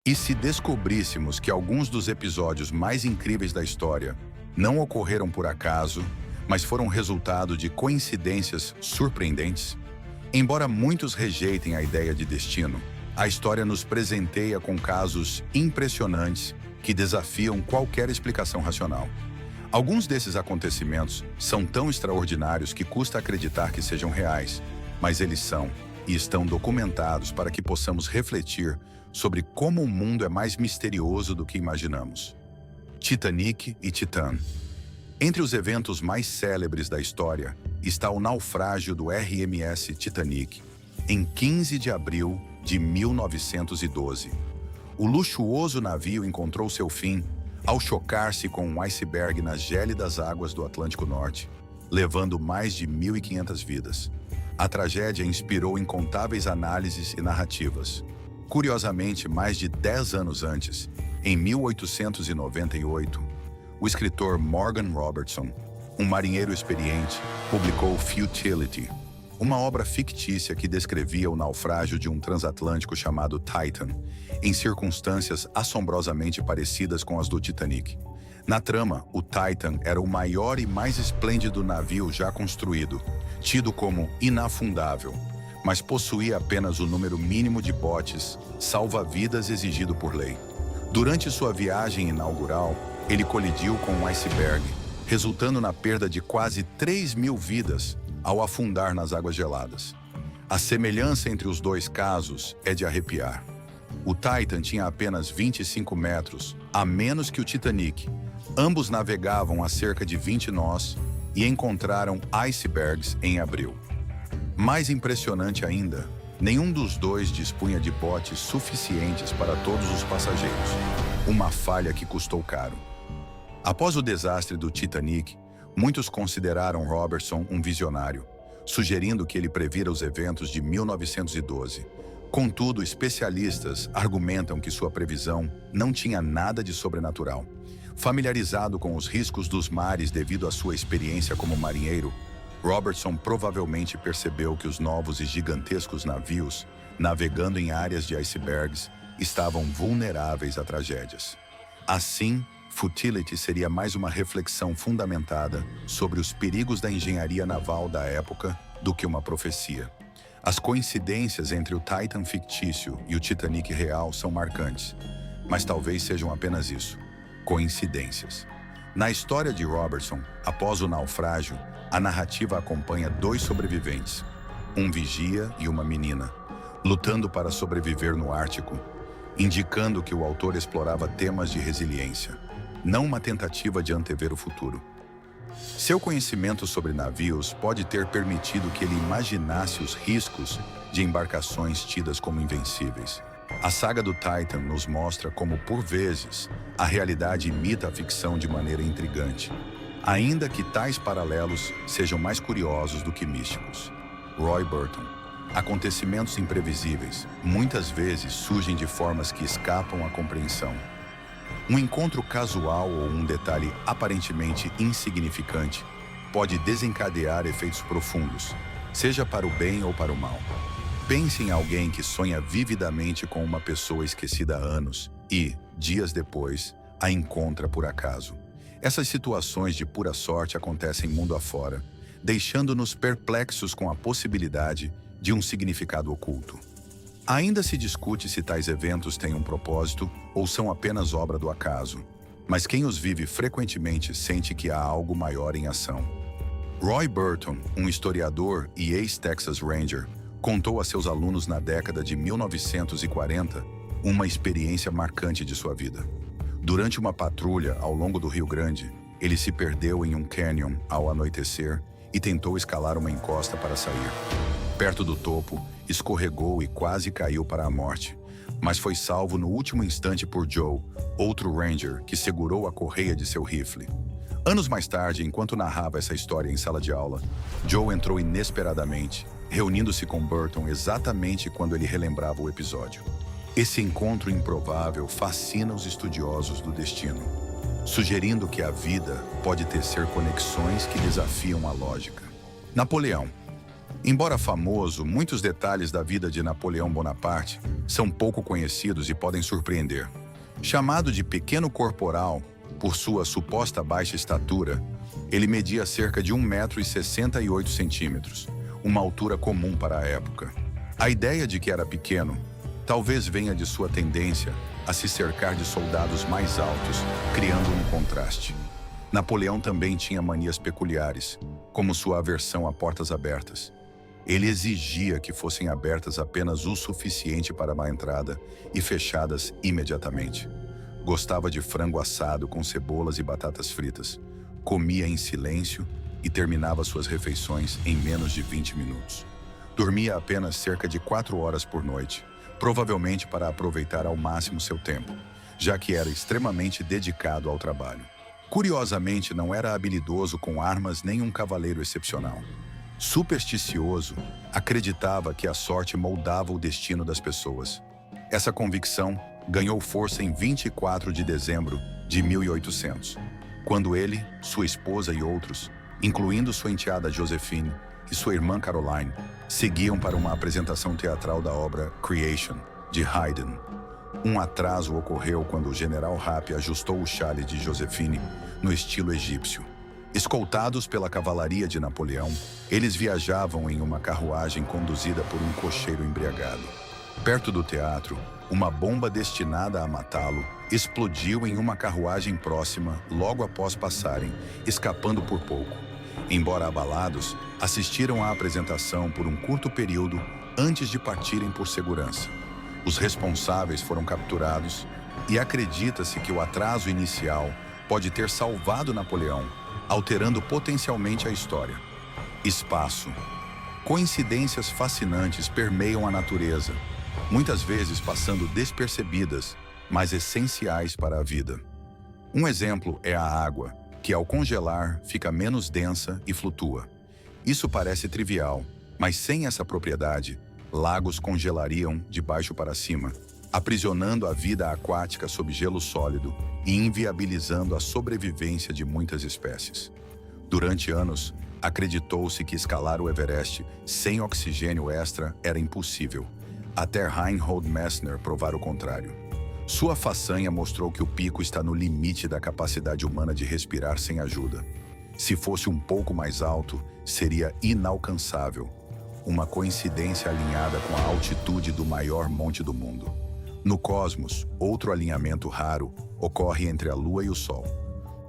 E se descobríssemos que alguns dos episódios mais incríveis da história não ocorreram por acaso, mas foram resultado de coincidências surpreendentes? Embora muitos rejeitem a ideia de destino, a história nos presenteia com casos impressionantes que desafiam qualquer explicação racional. Alguns desses acontecimentos são tão extraordinários que custa acreditar que sejam reais, mas eles são e estão documentados para que possamos refletir sobre como o mundo é mais misterioso do que imaginamos. Titanic e Titã. Entre os eventos mais célebres da história está o naufrágio do RMS Titanic, em 15 de abril de 1912. O luxuoso navio encontrou seu fim ao chocar-se com um iceberg nas gélidas águas do Atlântico Norte, levando mais de 1.500 vidas. A tragédia inspirou incontáveis análises e narrativas. Curiosamente, mais de 10 anos antes, em 1898, o escritor Morgan Robertson, um marinheiro experiente, publicou Futility, uma obra fictícia que descrevia o naufrágio de um transatlântico chamado Titan, em circunstâncias assombrosamente parecidas com as do Titanic. Na trama, o Titan era o maior e mais esplêndido navio já construído, tido como inafundável, mas possuía apenas o número mínimo de botes salva-vidas exigido por lei. Durante sua viagem inaugural, ele colidiu com um iceberg, resultando na perda de quase 3.000 vidas ao afundar nas águas geladas. A semelhança entre os dois casos é de arrepiar. O Titan tinha apenas 25 metros, a menos que o Titanic. Ambos navegavam a cerca de 20 nós e encontraram icebergs em abril. Mais impressionante ainda, nenhum dos dois dispunha de botes suficientes para todos os passageiros, uma falha que custou caro. Após o desastre do Titanic, muitos consideraram Robertson um visionário, sugerindo que ele previra os eventos de 1912. Contudo, especialistas argumentam que sua previsão não tinha nada de sobrenatural. Familiarizado com os riscos dos mares devido à sua experiência como marinheiro, Robertson provavelmente percebeu que os novos e gigantescos navios, navegando em áreas de icebergs, estavam vulneráveis a tragédias. Assim, Futility seria mais uma reflexão fundamentada sobre os perigos da engenharia naval da época do que uma profecia. As coincidências entre o Titan fictício e o Titanic real são marcantes, mas talvez sejam apenas isso, coincidências. Na história de Robertson, após o naufrágio, a narrativa acompanha dois sobreviventes, um vigia e uma menina, lutando para sobreviver no Ártico, indicando que o autor explorava temas de resiliência, não uma tentativa de antever o futuro. Seu conhecimento sobre navios pode ter permitido que ele imaginasse os riscos de embarcações tidas como invencíveis. A saga do Titan nos mostra como, por vezes, a realidade imita a ficção de maneira intrigante, ainda que tais paralelos sejam mais curiosos do que místicos. Roy Burton. Acontecimentos imprevisíveis, muitas vezes surgem de formas que escapam à compreensão. Um encontro casual ou um detalhe aparentemente insignificante pode desencadear efeitos profundos, seja para o bem ou para o mal. Pense em alguém que sonha vividamente com uma pessoa esquecida há anos e, dias depois, a encontra por acaso. Essas situações de pura sorte acontecem mundo afora, deixando-nos perplexos com a possibilidade de um significado oculto. Ainda se discute se tais eventos têm um propósito ou são apenas obra do acaso, mas quem os vive frequentemente sente que há algo maior em ação. Roy Burton, um historiador e ex-Texas Ranger, contou a seus alunos na década de 1940 uma experiência marcante de sua vida. Durante uma patrulha ao longo do Rio Grande, ele se perdeu em um canyon ao anoitecer e tentou escalar uma encosta para sair. Perto do topo, escorregou e quase caiu para a morte, mas foi salvo no último instante por Joe, outro Ranger, que segurou a correia de seu rifle. Anos mais tarde, enquanto narrava essa história em sala de aula, Joe entrou inesperadamente, reunindo-se com Burton exatamente quando ele relembrava o episódio. Esse encontro improvável fascina os estudiosos do destino, sugerindo que a vida pode tecer conexões que desafiam a lógica. Napoleão. Embora famoso, muitos detalhes da vida de Napoleão Bonaparte são pouco conhecidos e podem surpreender. Chamado de pequeno corporal por sua suposta baixa estatura, ele media cerca de 1,68 m, uma altura comum para a época. A ideia de que era pequeno talvez venha de sua tendência a se cercar de soldados mais altos, criando um contraste. Napoleão também tinha manias peculiares, como sua aversão a portas abertas. Ele exigia que fossem abertas apenas o suficiente para uma entrada e fechadas imediatamente. Gostava de frango assado com cebolas e batatas fritas. Comia em silêncio e terminava suas refeições em menos de 20 minutos. Dormia apenas cerca de 4 horas por noite, provavelmente para aproveitar ao máximo seu tempo, já que era extremamente dedicado ao trabalho. Curiosamente, não era habilidoso com armas nem um cavaleiro excepcional. Supersticioso, acreditava que a sorte moldava o destino das pessoas. Essa convicção ganhou força em 24 de dezembro de 1800, quando ele, sua esposa e outros, incluindo sua enteada Josephine e sua irmã Caroline, seguiam para uma apresentação teatral da obra Creation, de Haydn. Um atraso ocorreu quando o general Rapp ajustou o chale de Josephine no estilo egípcio. Escoltados pela cavalaria de Napoleão, eles viajavam em uma carruagem conduzida por um cocheiro embriagado. Perto do teatro, uma bomba destinada a matá-lo explodiu em uma carruagem próxima logo após passarem, escapando por pouco. Embora abalados, assistiram à apresentação por um curto período antes de partirem por segurança. Os responsáveis foram capturados e acredita-se que o atraso inicial pode ter salvado Napoleão, alterando potencialmente a história. Espaço. Coincidências fascinantes permeiam a natureza, muitas vezes passando despercebidas, mas essenciais para a vida. Um exemplo é a água, que ao congelar fica menos densa e flutua. Isso parece trivial, mas sem essa propriedade, lagos congelariam de baixo para cima, aprisionando a vida aquática sob gelo sólido e inviabilizando a sobrevivência de muitas espécies. Durante anos, acreditou-se que escalar o Everest sem oxigênio extra era impossível, até Reinhold Messner provar o contrário. Sua façanha mostrou que o pico está no limite da capacidade humana de respirar sem ajuda. Se fosse um pouco mais alto, seria inalcançável. Uma coincidência alinhada com a altitude do maior monte do mundo. No cosmos, outro alinhamento raro ocorre entre a Lua e o Sol.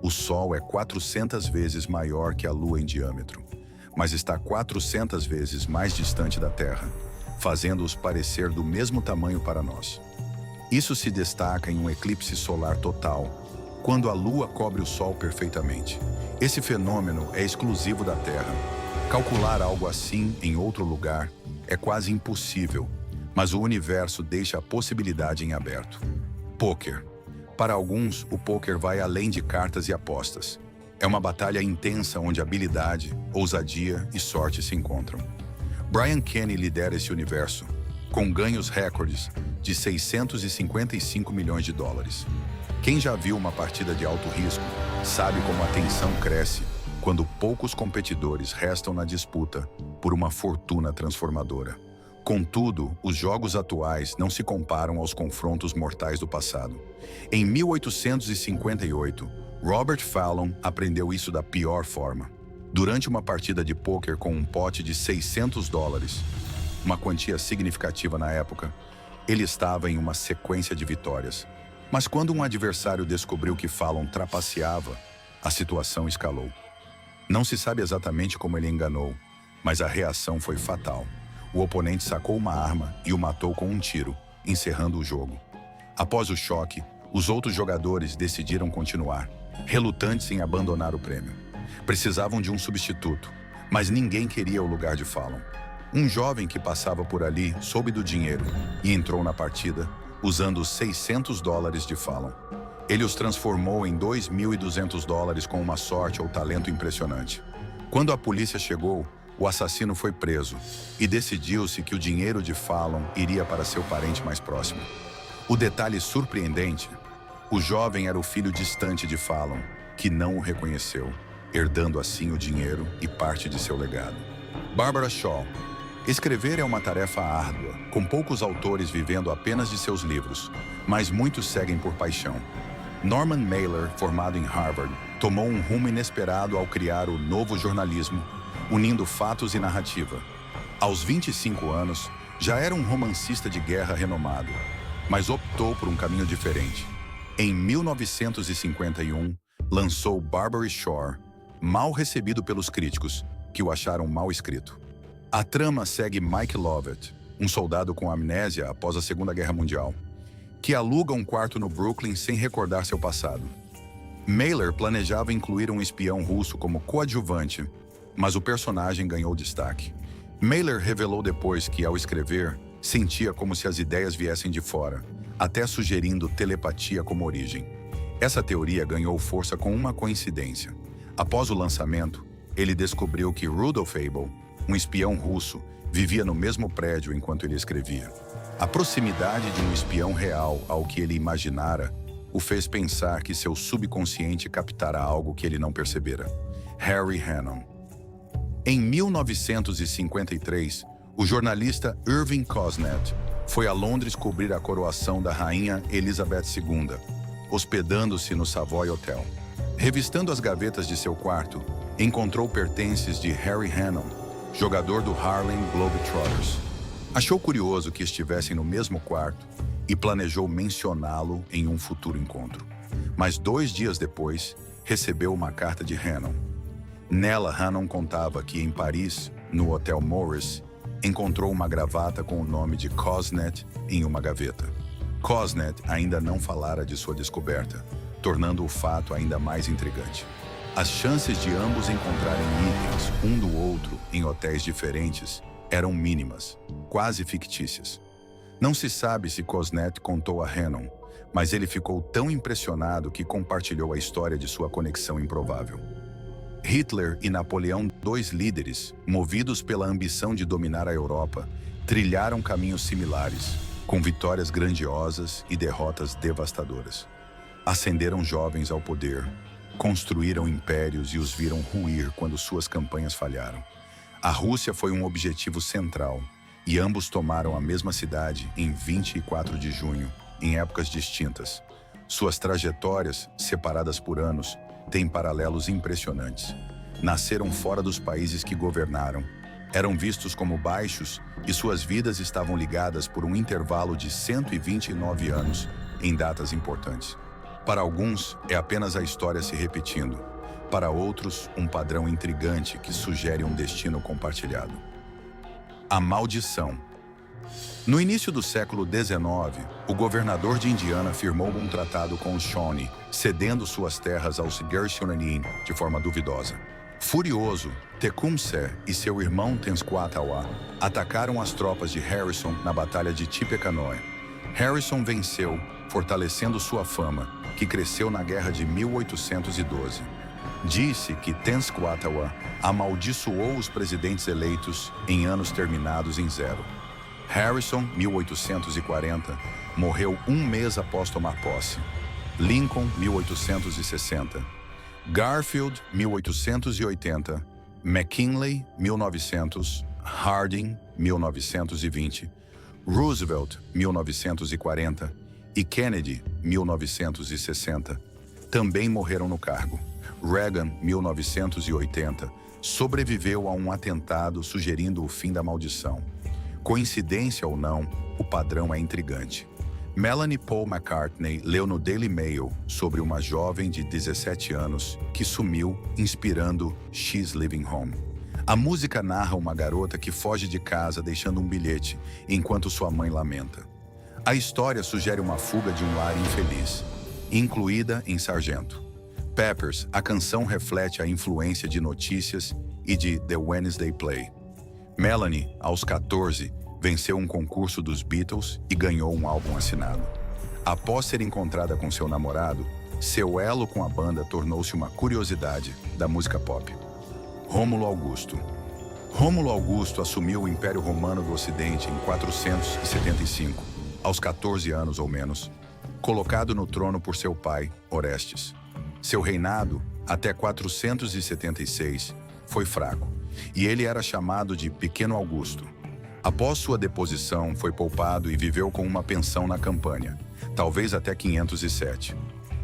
O Sol é 400 vezes maior que a Lua em diâmetro, mas está 400 vezes mais distante da Terra, fazendo-os parecer do mesmo tamanho para nós. Isso se destaca em um eclipse solar total, quando a Lua cobre o Sol perfeitamente. Esse fenômeno é exclusivo da Terra. Calcular algo assim em outro lugar é quase impossível, mas o universo deixa a possibilidade em aberto. Pôquer. Para alguns, o pôquer vai além de cartas e apostas. É uma batalha intensa onde habilidade, ousadia e sorte se encontram. Brian Kenny lidera esse universo, com ganhos recordes de 655 milhões de dólares. Quem já viu uma partida de alto risco sabe como a tensão cresce quando poucos competidores restam na disputa por uma fortuna transformadora. Contudo, os jogos atuais não se comparam aos confrontos mortais do passado. Em 1858, Robert Fallon aprendeu isso da pior forma. Durante uma partida de pôquer com um pote de 600 dólares, uma quantia significativa na época, ele estava em uma sequência de vitórias. Mas quando um adversário descobriu que Fallon trapaceava, a situação escalou. Não se sabe exatamente como ele enganou, mas a reação foi fatal. O oponente sacou uma arma e o matou com um tiro, encerrando o jogo. Após o choque, os outros jogadores decidiram continuar, relutantes em abandonar o prêmio. Precisavam de um substituto, mas ninguém queria o lugar de Fallon. Um jovem que passava por ali soube do dinheiro e entrou na partida, usando os 600 dólares de Fallon. Ele os transformou em 2.200 dólares com uma sorte ou talento impressionante. Quando a polícia chegou, o assassino foi preso e decidiu-se que o dinheiro de Fallon iria para seu parente mais próximo. O detalhe surpreendente: o jovem era o filho distante de Fallon, que não o reconheceu, herdando assim o dinheiro e parte de seu legado. Barbara Shaw. Escrever é uma tarefa árdua, com poucos autores vivendo apenas de seus livros, mas muitos seguem por paixão. Norman Mailer, formado em Harvard, tomou um rumo inesperado ao criar o novo jornalismo, unindo fatos e narrativa. Aos 25 anos, já era um romancista de guerra renomado, mas optou por um caminho diferente. Em 1951, lançou Barbary Shore, mal recebido pelos críticos, que o acharam mal escrito. A trama segue Mike Lovett, um soldado com amnésia após a Segunda Guerra Mundial, que aluga um quarto no Brooklyn sem recordar seu passado. Mailer planejava incluir um espião russo como coadjuvante, mas o personagem ganhou destaque. Mailer revelou depois que, ao escrever, sentia como se as ideias viessem de fora, até sugerindo telepatia como origem. Essa teoria ganhou força com uma coincidência. Após o lançamento, ele descobriu que Rudolf Abel, um espião russo, vivia no mesmo prédio enquanto ele escrevia. A proximidade de um espião real ao que ele imaginara o fez pensar que seu subconsciente captara algo que ele não percebera. Harry Hannon. Em 1953, o jornalista Irving Cosnet foi a Londres cobrir a coroação da rainha Elizabeth II, hospedando-se no Savoy Hotel. Revistando as gavetas de seu quarto, encontrou pertences de Harry Hannon, jogador do Harlem Globetrotters. Achou curioso que estivessem no mesmo quarto e planejou mencioná-lo em um futuro encontro. Mas 2 dias depois, recebeu uma carta de Hannon. Nela, Hannon contava que em Paris, no Hotel Morris, encontrou uma gravata com o nome de Cosnet em uma gaveta. Cosnet ainda não falara de sua descoberta, tornando o fato ainda mais intrigante. As chances de ambos encontrarem itens um do outro em hotéis diferentes eram mínimas, quase fictícias. Não se sabe se Cosnet contou a Hannon, mas ele ficou tão impressionado que compartilhou a história de sua conexão improvável. Hitler e Napoleão, 2 líderes, movidos pela ambição de dominar a Europa, trilharam caminhos similares, com vitórias grandiosas e derrotas devastadoras. Ascenderam jovens ao poder, construíram impérios e os viram ruir quando suas campanhas falharam. A Rússia foi um objetivo central, e ambos tomaram a mesma cidade em 24 de junho, em épocas distintas. Suas trajetórias, separadas por anos, têm paralelos impressionantes. Nasceram fora dos países que governaram, eram vistos como baixos e suas vidas estavam ligadas por um intervalo de 129 anos em datas importantes. Para alguns, é apenas a história se repetindo. Para outros, um padrão intrigante que sugere um destino compartilhado. A maldição. No início do século XIX, o governador de Indiana firmou um tratado com os Shawnee, cedendo suas terras aos Gershonanim de forma duvidosa. Furioso, Tecumseh e seu irmão Tenskwatawa atacaram as tropas de Harrison na Batalha de Tippecanoe. Harrison venceu, fortalecendo sua fama, que cresceu na Guerra de 1812. Disse que Tenskwatawa amaldiçoou os presidentes eleitos em anos terminados em 0. Harrison, 1840, morreu 1 mês após tomar posse. Lincoln, 1860. Garfield, 1880. McKinley, 1900. Harding, 1920. Roosevelt, 1940. E Kennedy, 1960. Também morreram no cargo. Reagan, 1980, sobreviveu a um atentado sugerindo o fim da maldição. Coincidência ou não, o padrão é intrigante. Melanie Paul McCartney leu no Daily Mail sobre uma jovem de 17 anos que sumiu, inspirando She's Living Home. A música narra uma garota que foge de casa deixando um bilhete, enquanto sua mãe lamenta. A história sugere uma fuga de um lar infeliz, incluída em Sargento. Peppers, a canção reflete a influência de Notícias e de The Wednesday Play. Melanie, aos 14, venceu um concurso dos Beatles e ganhou um álbum assinado. Após ser encontrada com seu namorado, seu elo com a banda tornou-se uma curiosidade da música pop. Rômulo Augusto. Rômulo Augusto assumiu o Império Romano do Ocidente em 475, aos 14 anos ou menos, colocado no trono por seu pai, Orestes. Seu reinado, até 476, foi fraco, e ele era chamado de Pequeno Augusto. Após sua deposição, foi poupado e viveu com uma pensão na Campânia, talvez até 507.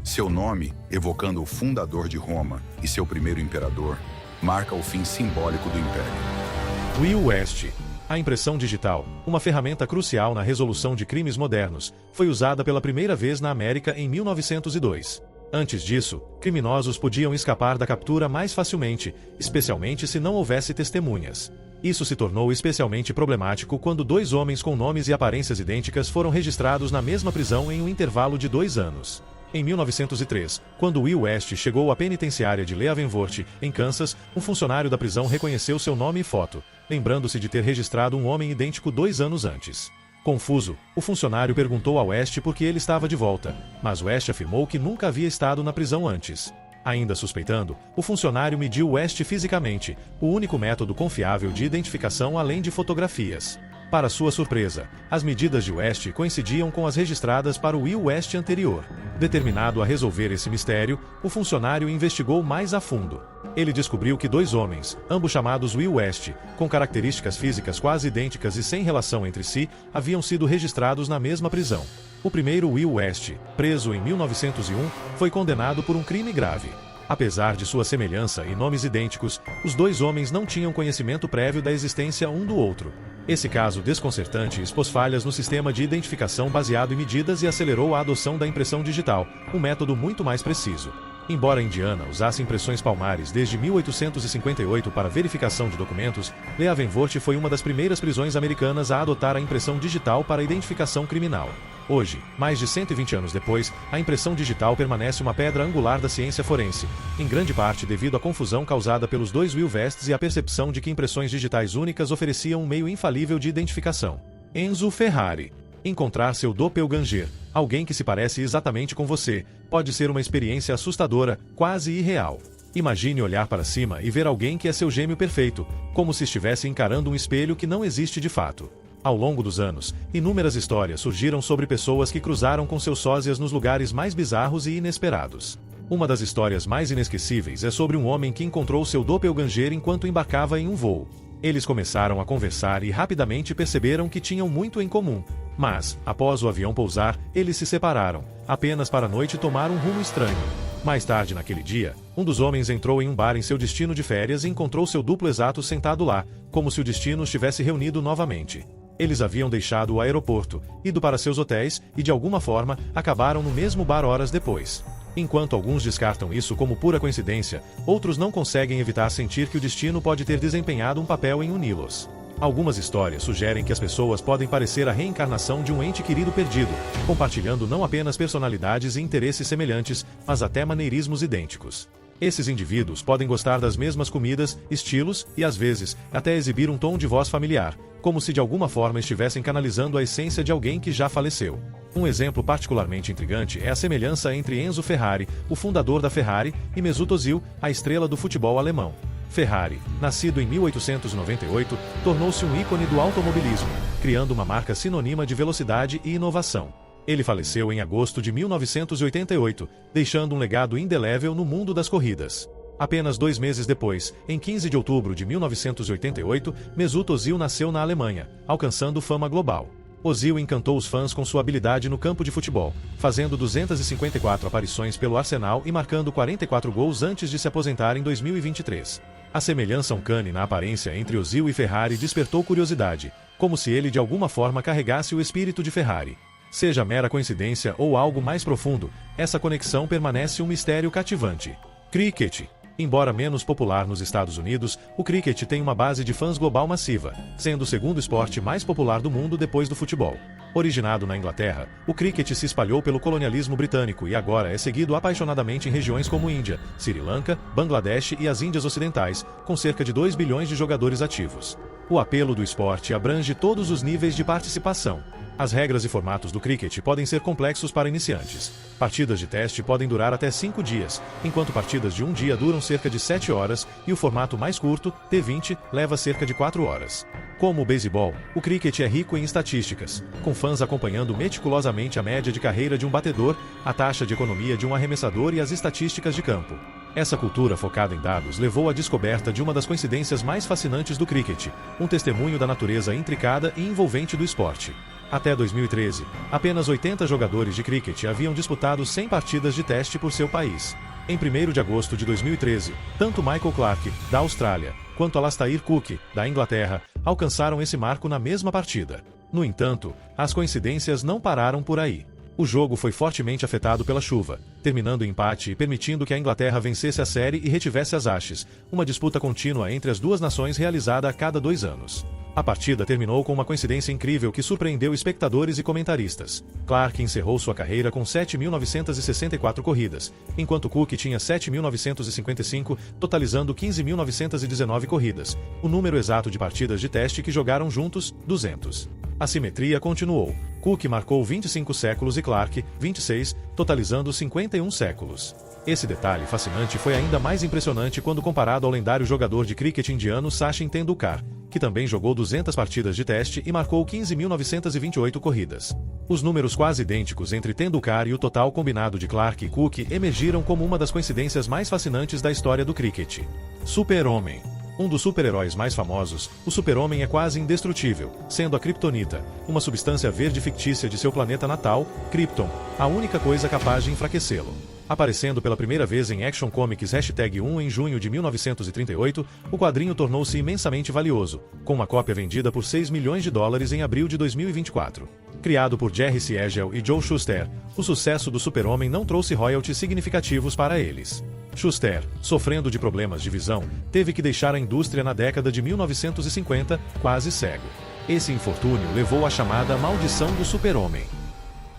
Seu nome, evocando o fundador de Roma e seu primeiro imperador, marca o fim simbólico do Império. Will West. A impressão digital, uma ferramenta crucial na resolução de crimes modernos, foi usada pela primeira vez na América em 1902. Antes disso, criminosos podiam escapar da captura mais facilmente, especialmente se não houvesse testemunhas. Isso se tornou especialmente problemático quando dois homens com nomes e aparências idênticas foram registrados na mesma prisão em um intervalo de 2 anos. Em 1903, quando Will West chegou à penitenciária de Leavenworth, em Kansas, um funcionário da prisão reconheceu seu nome e foto, lembrando-se de ter registrado um homem idêntico 2 anos antes. Confuso, o funcionário perguntou a West por que ele estava de volta, mas West afirmou que nunca havia estado na prisão antes. Ainda suspeitando, o funcionário mediu West fisicamente, o único método confiável de identificação além de fotografias. Para sua surpresa, as medidas de West coincidiam com as registradas para o Will West anterior. Determinado a resolver esse mistério, o funcionário investigou mais a fundo. Ele descobriu que 2 homens, ambos chamados Will West, com características físicas quase idênticas e sem relação entre si, haviam sido registrados na mesma prisão. O primeiro, Will West, preso em 1901, foi condenado por um crime grave. Apesar de sua semelhança e nomes idênticos, os 2 homens não tinham conhecimento prévio da existência um do outro. Esse caso desconcertante expôs falhas no sistema de identificação baseado em medidas e acelerou a adoção da impressão digital, um método muito mais preciso. Embora a Indiana usasse impressões palmares desde 1858 para verificação de documentos, Leavenworth foi uma das primeiras prisões americanas a adotar a impressão digital para a identificação criminal. Hoje, mais de 120 anos depois, a impressão digital permanece uma pedra angular da ciência forense, em grande parte devido à confusão causada pelos 2 Will Wests e à percepção de que impressões digitais únicas ofereciam um meio infalível de identificação. Enzo Ferrari. Encontrar seu doppelganger, alguém que se parece exatamente com você, pode ser uma experiência assustadora, quase irreal. Imagine olhar para cima e ver alguém que é seu gêmeo perfeito, como se estivesse encarando um espelho que não existe de fato. Ao longo dos anos, inúmeras histórias surgiram sobre pessoas que cruzaram com seus sósias nos lugares mais bizarros e inesperados. Uma das histórias mais inesquecíveis é sobre um homem que encontrou seu doppelganger enquanto embarcava em um voo. Eles começaram a conversar e rapidamente perceberam que tinham muito em comum. Mas, após o avião pousar, eles se separaram, apenas para a noite tomar um rumo estranho. Mais tarde naquele dia, um dos homens entrou em um bar em seu destino de férias e encontrou seu duplo exato sentado lá, como se o destino estivesse reunido novamente. Eles haviam deixado o aeroporto, ido para seus hotéis e, de alguma forma, acabaram no mesmo bar horas depois. Enquanto alguns descartam isso como pura coincidência, outros não conseguem evitar sentir que o destino pode ter desempenhado um papel em uni-los. Algumas histórias sugerem que as pessoas podem parecer a reencarnação de um ente querido perdido, compartilhando não apenas personalidades e interesses semelhantes, mas até maneirismos idênticos. Esses indivíduos podem gostar das mesmas comidas, estilos e, às vezes, até exibir um tom de voz familiar, como se de alguma forma estivessem canalizando a essência de alguém que já faleceu. Um exemplo particularmente intrigante é a semelhança entre Enzo Ferrari, o fundador da Ferrari, e Mesut Özil, a estrela do futebol alemão. Ferrari, nascido em 1898, tornou-se um ícone do automobilismo, criando uma marca sinônima de velocidade e inovação. Ele faleceu em agosto de 1988, deixando um legado indelével no mundo das corridas. Apenas 2 meses depois, em 15 de outubro de 1988, Mesut Özil nasceu na Alemanha, alcançando fama global. Özil encantou os fãs com sua habilidade no campo de futebol, fazendo 254 aparições pelo Arsenal e marcando 44 gols antes de se aposentar em 2023. A semelhança uncanue na aparência entre Özil e Ferrari despertou curiosidade, como se ele de alguma forma carregasse o espírito de Ferrari. Seja mera coincidência ou algo mais profundo, essa conexão permanece um mistério cativante. Cricket. Embora menos popular nos Estados Unidos, o cricket tem uma base de fãs global massiva, sendo o segundo esporte mais popular do mundo depois do futebol. Originado na Inglaterra, o cricket se espalhou pelo colonialismo britânico e agora é seguido apaixonadamente em regiões como Índia, Sri Lanka, Bangladesh e as Índias Ocidentais, com cerca de 2 bilhões de jogadores ativos. O apelo do esporte abrange todos os níveis de participação. As regras e formatos do cricket podem ser complexos para iniciantes. Partidas de teste podem durar até 5 dias, enquanto partidas de um dia duram cerca de 7 horas e o formato mais curto, T20, leva cerca de 4 horas. Como o beisebol, o cricket é rico em estatísticas, com fãs acompanhando meticulosamente a média de carreira de um batedor, a taxa de economia de um arremessador e as estatísticas de campo. Essa cultura focada em dados levou à descoberta de uma das coincidências mais fascinantes do cricket, um testemunho da natureza intricada e envolvente do esporte. Até 2013, apenas 80 jogadores de cricket haviam disputado 100 partidas de teste por seu país. Em 1º de agosto de 2013, tanto Michael Clarke, da Austrália, quanto Alastair Cook, da Inglaterra, alcançaram esse marco na mesma partida. No entanto, as coincidências não pararam por aí. O jogo foi fortemente afetado pela chuva, terminando em empate e permitindo que a Inglaterra vencesse a série e retivesse as Ashes, uma disputa contínua entre as duas nações realizada a cada 2 anos. A partida terminou com uma coincidência incrível que surpreendeu espectadores e comentaristas. Clarke encerrou sua carreira com 7.964 corridas, enquanto Cook tinha 7.955, totalizando 15.919 corridas, o número exato de partidas de teste que jogaram juntos, 200. A simetria continuou. Cook marcou 25 séculos e Clarke, 26, totalizando 51 séculos. Esse detalhe fascinante foi ainda mais impressionante quando comparado ao lendário jogador de cricket indiano Sachin Tendulkar, que também jogou 200 partidas de teste e marcou 15.928 corridas. Os números quase idênticos entre Tendulkar e o total combinado de Clarke e Cook emergiram como uma das coincidências mais fascinantes da história do cricket. Super-Homem. Um dos super-heróis mais famosos, o Super-Homem é quase indestrutível, sendo a Kryptonita, uma substância verde fictícia de seu planeta natal, Krypton, a única coisa capaz de enfraquecê-lo. Aparecendo pela primeira vez em Action Comics #1 em junho de 1938, o quadrinho tornou-se imensamente valioso, com uma cópia vendida por $6 milhões em abril de 2024. Criado por Jerry Siegel e Joe Shuster, o sucesso do Super-Homem não trouxe royalties significativos para eles. Shuster, sofrendo de problemas de visão, teve que deixar a indústria na década de 1950, quase cego. Esse infortúnio levou à chamada Maldição do Super-Homem.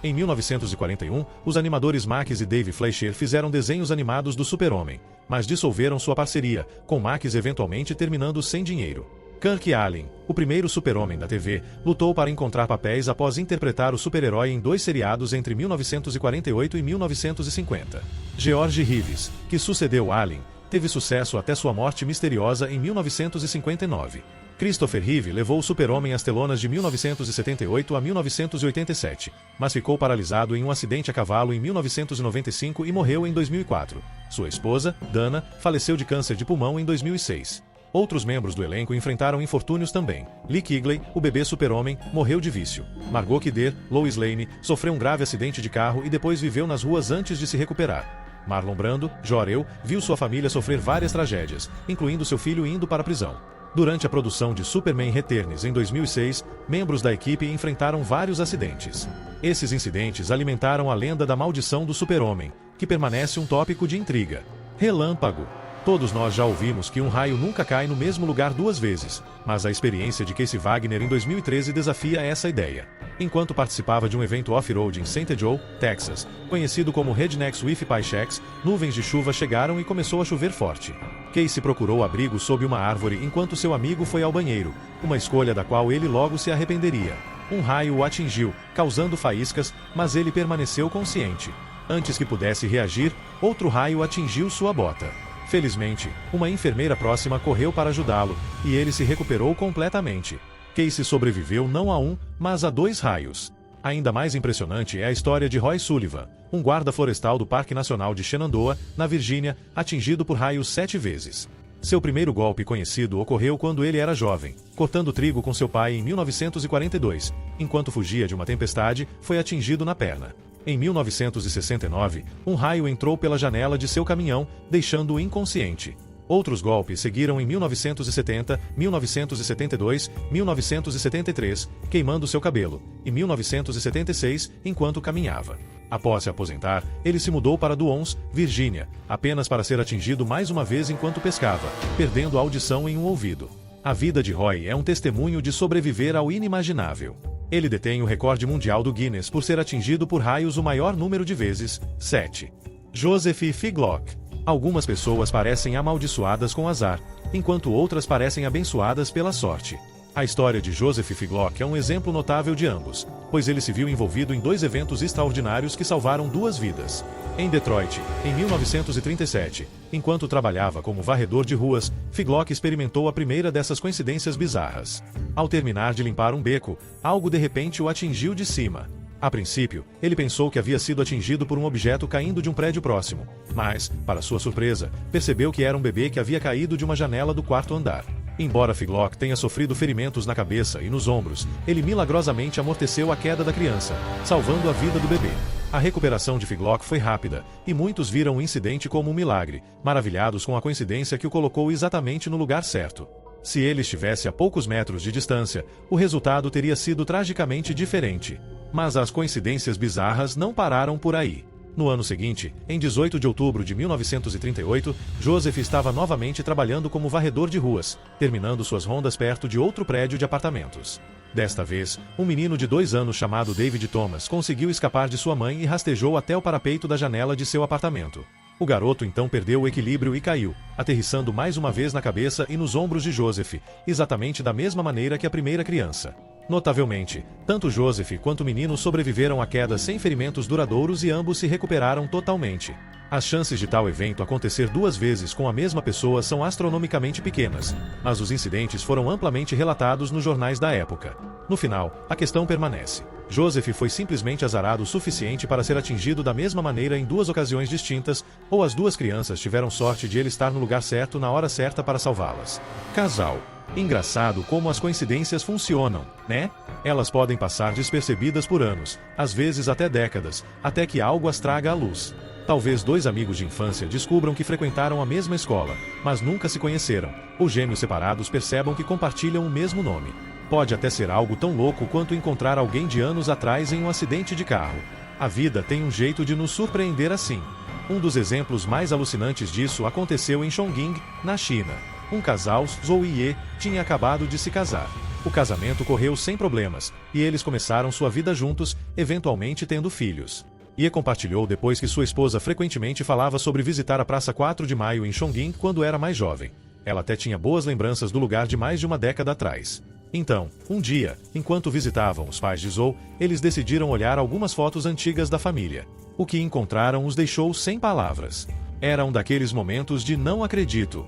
Em 1941, os animadores Max e Dave Fleischer fizeram desenhos animados do Super-Homem, mas dissolveram sua parceria, com Max eventualmente terminando sem dinheiro. Kirk Allen, o primeiro Super-Homem da TV, lutou para encontrar papéis após interpretar o super-herói em 2 seriados entre 1948 e 1950. George Reeves, que sucedeu Allen, teve sucesso até sua morte misteriosa em 1959. Christopher Reeve levou o Super-Homem às telonas de 1978 a 1987, mas ficou paralisado em um acidente a cavalo em 1995 e morreu em 2004. Sua esposa, Dana, faleceu de câncer de pulmão em 2006. Outros membros do elenco enfrentaram infortúnios também. Lee Kigley, o bebê Super-Homem, morreu de vício. Margot Kidder, Lois Lane, sofreu um grave acidente de carro e depois viveu nas ruas antes de se recuperar. Marlon Brando, Jor-El, viu sua família sofrer várias tragédias, incluindo seu filho indo para a prisão. Durante a produção de Superman Returns em 2006, membros da equipe enfrentaram vários acidentes. Esses incidentes alimentaram a lenda da maldição do Super-Homem, que permanece um tópico de intriga. Relâmpago. Todos nós já ouvimos que um raio nunca cai no mesmo lugar 2 vezes, mas a experiência de Casey Wagner em 2013 desafia essa ideia. Enquanto participava de um evento off-road em St. Joe, Texas, conhecido como Rednecks with Paychecks, nuvens de chuva chegaram e começou a chover forte. Casey procurou abrigo sob uma árvore enquanto seu amigo foi ao banheiro, uma escolha da qual ele logo se arrependeria. Um raio o atingiu, causando faíscas, mas ele permaneceu consciente. Antes que pudesse reagir, outro raio atingiu sua bota. Felizmente, uma enfermeira próxima correu para ajudá-lo, e ele se recuperou completamente. Casey sobreviveu não a 1, mas a 2 raios. Ainda mais impressionante é a história de Roy Sullivan, um guarda florestal do Parque Nacional de Shenandoah, na Virgínia, atingido por raios 7 vezes. Seu primeiro golpe conhecido ocorreu quando ele era jovem, cortando trigo com seu pai em 1942, enquanto fugia de uma tempestade, foi atingido na perna. Em 1969, um raio entrou pela janela de seu caminhão, deixando-o inconsciente. Outros golpes seguiram em 1970, 1972, 1973, queimando seu cabelo, e 1976, enquanto caminhava. Após se aposentar, ele se mudou para Duons, Virgínia, apenas para ser atingido mais uma vez enquanto pescava, perdendo a audição em um ouvido. A vida de Roy é um testemunho de sobreviver ao inimaginável. Ele detém o recorde mundial do Guinness por ser atingido por raios o maior número de vezes, 7. Joseph Figlock. Algumas pessoas parecem amaldiçoadas com azar, enquanto outras parecem abençoadas pela sorte. A história de Joseph Figlock é um exemplo notável de ambos, pois ele se viu envolvido em 2 eventos extraordinários que salvaram 2 vidas. Em Detroit, em 1937, enquanto trabalhava como varredor de ruas, Figlock experimentou a primeira dessas coincidências bizarras. Ao terminar de limpar um beco, algo de repente o atingiu de cima. A princípio, ele pensou que havia sido atingido por um objeto caindo de um prédio próximo, mas, para sua surpresa, percebeu que era um bebê que havia caído de uma janela do quarto andar. Embora Figlock tenha sofrido ferimentos na cabeça e nos ombros, ele milagrosamente amorteceu a queda da criança, salvando a vida do bebê. A recuperação de Figlock foi rápida, e muitos viram o incidente como um milagre, maravilhados com a coincidência que o colocou exatamente no lugar certo. Se ele estivesse a poucos metros de distância, o resultado teria sido tragicamente diferente. Mas as coincidências bizarras não pararam por aí. No ano seguinte, em 18 de outubro de 1938, Joseph estava novamente trabalhando como varredor de ruas, terminando suas rondas perto de outro prédio de apartamentos. Desta vez, um menino de 2 anos chamado David Thomas conseguiu escapar de sua mãe e rastejou até o parapeito da janela de seu apartamento. O garoto então perdeu o equilíbrio e caiu, aterrissando mais uma vez na cabeça e nos ombros de Joseph, exatamente da mesma maneira que a primeira criança. Notavelmente, tanto Joseph quanto o menino sobreviveram à queda sem ferimentos duradouros e ambos se recuperaram totalmente. As chances de tal evento acontecer 2 vezes com a mesma pessoa são astronomicamente pequenas, mas os incidentes foram amplamente relatados nos jornais da época. No final, a questão permanece. Joseph foi simplesmente azarado o suficiente para ser atingido da mesma maneira em 2 ocasiões distintas, ou as 2 crianças tiveram sorte de ele estar no lugar certo na hora certa para salvá-las. Casal. Engraçado como as coincidências funcionam, né? Elas podem passar despercebidas por anos, às vezes até décadas, até que algo as traga à luz. Talvez 2 amigos de infância descubram que frequentaram a mesma escola, mas nunca se conheceram, ou gêmeos separados percebam que compartilham o mesmo nome. Pode até ser algo tão louco quanto encontrar alguém de anos atrás em um acidente de carro. A vida tem um jeito de nos surpreender assim. Um dos exemplos mais alucinantes disso aconteceu em Chongqing, na China. Um casal, Zhou e Ye, tinha acabado de se casar. O casamento correu sem problemas, e eles começaram sua vida juntos, eventualmente tendo filhos. Ye compartilhou depois que sua esposa frequentemente falava sobre visitar a Praça 4 de Maio em Chongqing quando era mais jovem. Ela até tinha boas lembranças do lugar de mais de uma década atrás. Então, um dia, enquanto visitavam os pais de Zhou, eles decidiram olhar algumas fotos antigas da família. O que encontraram os deixou sem palavras. Era um daqueles momentos de não acredito.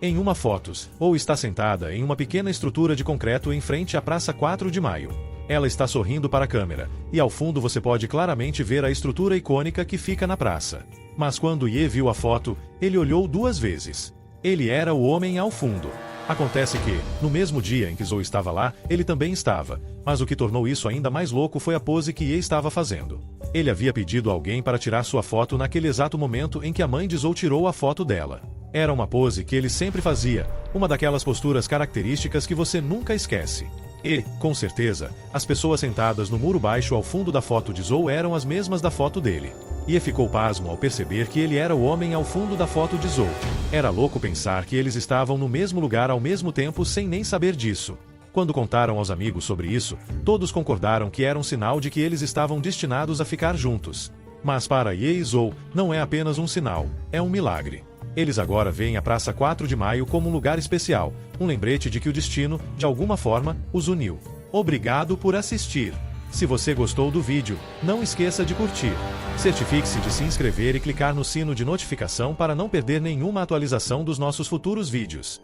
Em uma foto, Zhou está sentada em uma pequena estrutura de concreto em frente à Praça 4 de Maio. Ela está sorrindo para a câmera, e ao fundo você pode claramente ver a estrutura icônica que fica na praça. Mas quando Ye viu a foto, ele olhou 2 vezes. Ele era o homem ao fundo. Acontece que, no mesmo dia em que Zhou estava lá, ele também estava, mas o que tornou isso ainda mais louco foi a pose que Ye estava fazendo. Ele havia pedido a alguém para tirar sua foto naquele exato momento em que a mãe de Zhou tirou a foto dela. Era uma pose que ele sempre fazia, uma daquelas posturas características que você nunca esquece. E, com certeza, as pessoas sentadas no muro baixo ao fundo da foto de Zhou eram as mesmas da foto dele. Ye ficou pasmo ao perceber que ele era o homem ao fundo da foto de Zhou. Era louco pensar que eles estavam no mesmo lugar ao mesmo tempo sem nem saber disso. Quando contaram aos amigos sobre isso, todos concordaram que era um sinal de que eles estavam destinados a ficar juntos. Mas para Ye e Zhou, não é apenas um sinal, é um milagre. Eles agora veem a Praça 4 de Maio como um lugar especial, um lembrete de que o destino, de alguma forma, os uniu. Obrigado por assistir. Se você gostou do vídeo, não esqueça de curtir. Certifique-se de se inscrever e clicar no sino de notificação para não perder nenhuma atualização dos nossos futuros vídeos.